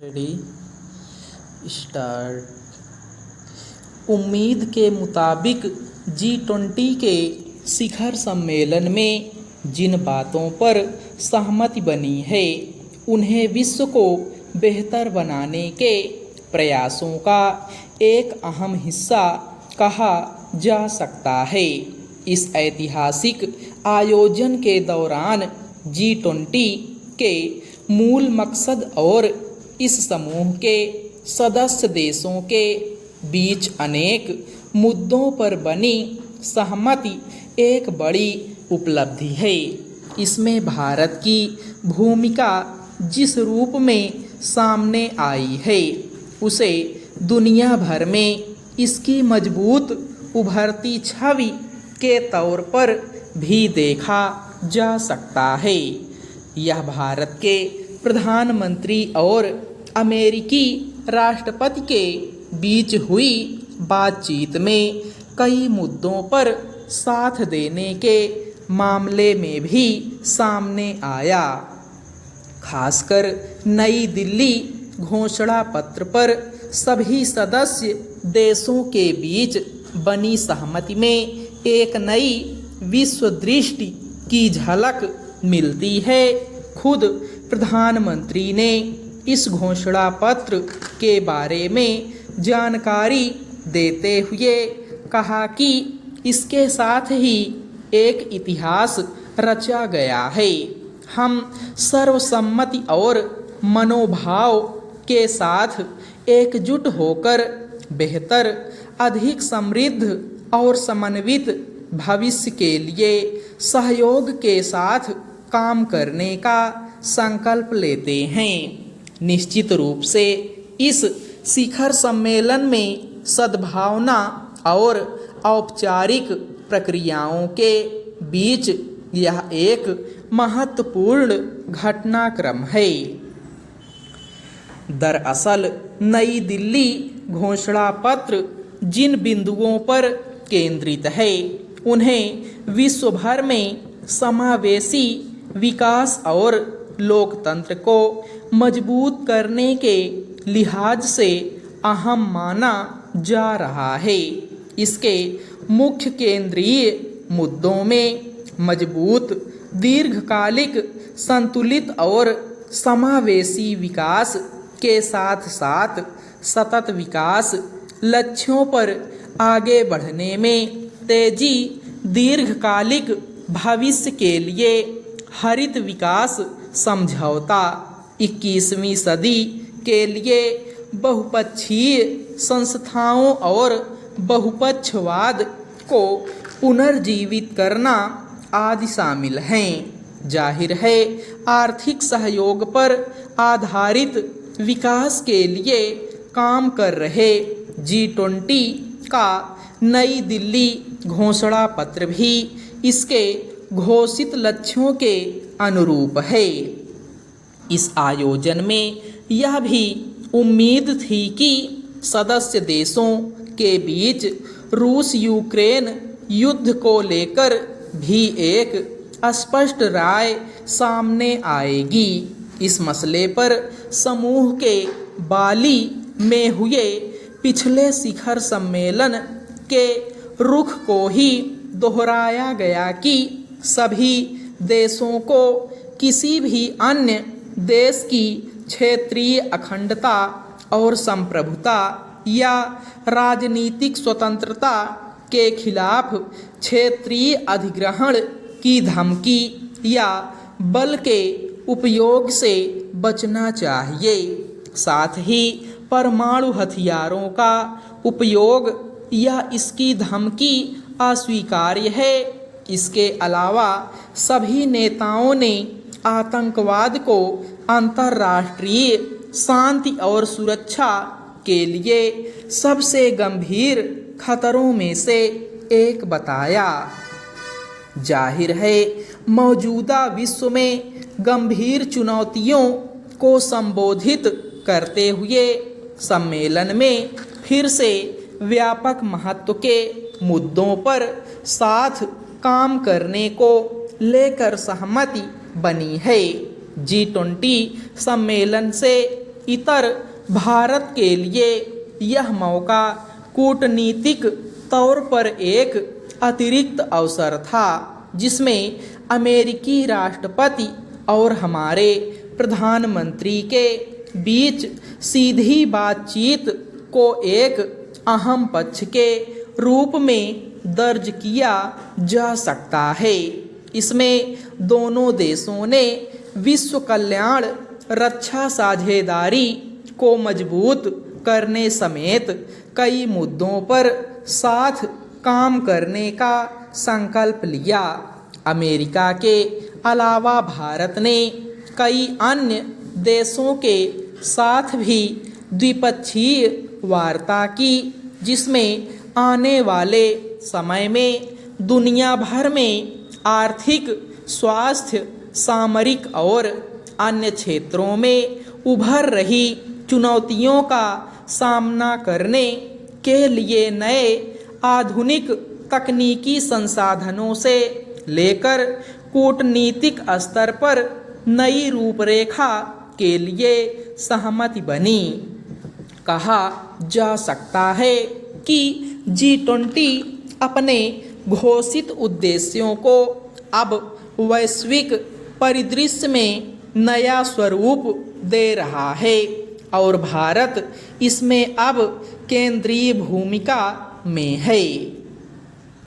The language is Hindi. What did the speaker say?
Ready start. उम्मीद के मुताबिक G20 के शिखर सम्मेलन में जिन बातों पर सहमति बनी है उन्हें विश्व को बेहतर बनाने के प्रयासों का एक अहम हिस्सा कहा जा सकता है। इस ऐतिहासिक आयोजन के दौरान G20 के मूल मकसद और इस समूह के सदस्य देशों के बीच अनेक मुद्दों पर बनी सहमति एक बड़ी उपलब्धि है। इसमें भारत की भूमिका जिस रूप में सामने आई है उसे दुनिया भर में इसकी मजबूत उभरती छवि के तौर पर भी देखा जा सकता है। यह भारत के प्रधानमंत्री और अमेरिकी राष्ट्रपति के बीच हुई बातचीत में कई मुद्दों पर साथ देने के मामले में भी सामने आया। खासकर नई दिल्ली घोषणा पत्र पर सभी सदस्य देशों के बीच बनी सहमति में एक नई विश्व दृष्टि की झलक मिलती है। खुद प्रधानमंत्री ने इस घोषणा पत्र के बारे में जानकारी देते हुए कहा कि इसके साथ ही एक इतिहास रचा गया है। हम सर्वसम्मति और मनोभाव के साथ एकजुट होकर बेहतर, अधिक समृद्ध और समन्वित भविष्य के लिए सहयोग के साथ काम करने का संकल्प लेते हैं। निश्चित रूप से इस शिखर सम्मेलन में सद्भावना और औपचारिक प्रक्रियाओं के बीच यह एक महत्वपूर्ण घटनाक्रम है। दरअसल नई दिल्ली घोषणा पत्र जिन बिंदुओं पर केंद्रित है उन्हें विश्व भर में समावेशी विकास और लोकतंत्र को मजबूत करने के लिहाज से अहम माना जा रहा है। इसके मुख्य केंद्रीय मुद्दों में मजबूत, दीर्घकालिक, संतुलित और समावेशी विकास के साथ साथ सतत विकास लक्ष्यों पर आगे बढ़ने में तेजी, दीर्घकालिक भविष्य के लिए हरित विकास समझौता, 21वीं सदी के लिए बहुपक्षीय संस्थाओं और बहुपक्षवाद को पुनर्जीवित करना आदि शामिल हैं। जाहिर है आर्थिक सहयोग पर आधारित विकास के लिए काम कर रहे G20 का नई दिल्ली घोषणा पत्र भी इसके घोषित लक्ष्यों के अनुरूप है। इस आयोजन में यह भी उम्मीद थी कि सदस्य देशों के बीच रूस यूक्रेन युद्ध को लेकर भी एक स्पष्ट राय सामने आएगी। इस मसले पर समूह के बाली में हुए पिछले शिखर सम्मेलन के रुख को ही दोहराया गया कि सभी देशों को किसी भी अन्य देश की क्षेत्रीय अखंडता और संप्रभुता या राजनीतिक स्वतंत्रता के खिलाफ क्षेत्रीय अधिग्रहण की धमकी या बल के उपयोग से बचना चाहिए। साथ ही परमाणु हथियारों का उपयोग या इसकी धमकी अस्वीकार्य है। इसके अलावा सभी नेताओं ने आतंकवाद को अंतर्राष्ट्रीय शांति और सुरक्षा के लिए सबसे गंभीर खतरों में से एक बताया। जाहिर है मौजूदा विश्व में गंभीर चुनौतियों को संबोधित करते हुए सम्मेलन में फिर से व्यापक महत्व के मुद्दों पर साथ काम करने को लेकर सहमति बनी है। G20 सम्मेलन से इतर भारत के लिए यह मौका कूटनीतिक तौर पर एक अतिरिक्त अवसर था, जिसमें अमेरिकी राष्ट्रपति और हमारे प्रधानमंत्री के बीच सीधी बातचीत को एक अहम पक्ष के रूप में दर्ज किया जा सकता है। इसमें दोनों देशों ने विश्व कल्याण, रक्षा साझेदारी को मजबूत करने समेत कई मुद्दों पर साथ काम करने का संकल्प लिया। अमेरिका के अलावा भारत ने कई अन्य देशों के साथ भी द्विपक्षीय वार्ता की, जिसमें आने वाले समय में दुनिया भर में आर्थिक, स्वास्थ्य, सामरिक और अन्य क्षेत्रों में उभर रही चुनौतियों का सामना करने के लिए नए आधुनिक तकनीकी संसाधनों से लेकर कूटनीतिक स्तर पर नई रूपरेखा के लिए सहमति बनी। कहा जा सकता है कि G20 अपने घोषित उद्देश्यों को अब वैश्विक परिदृश्य में नया स्वरूप दे रहा है और भारत इसमें अब केंद्रीय भूमिका में है।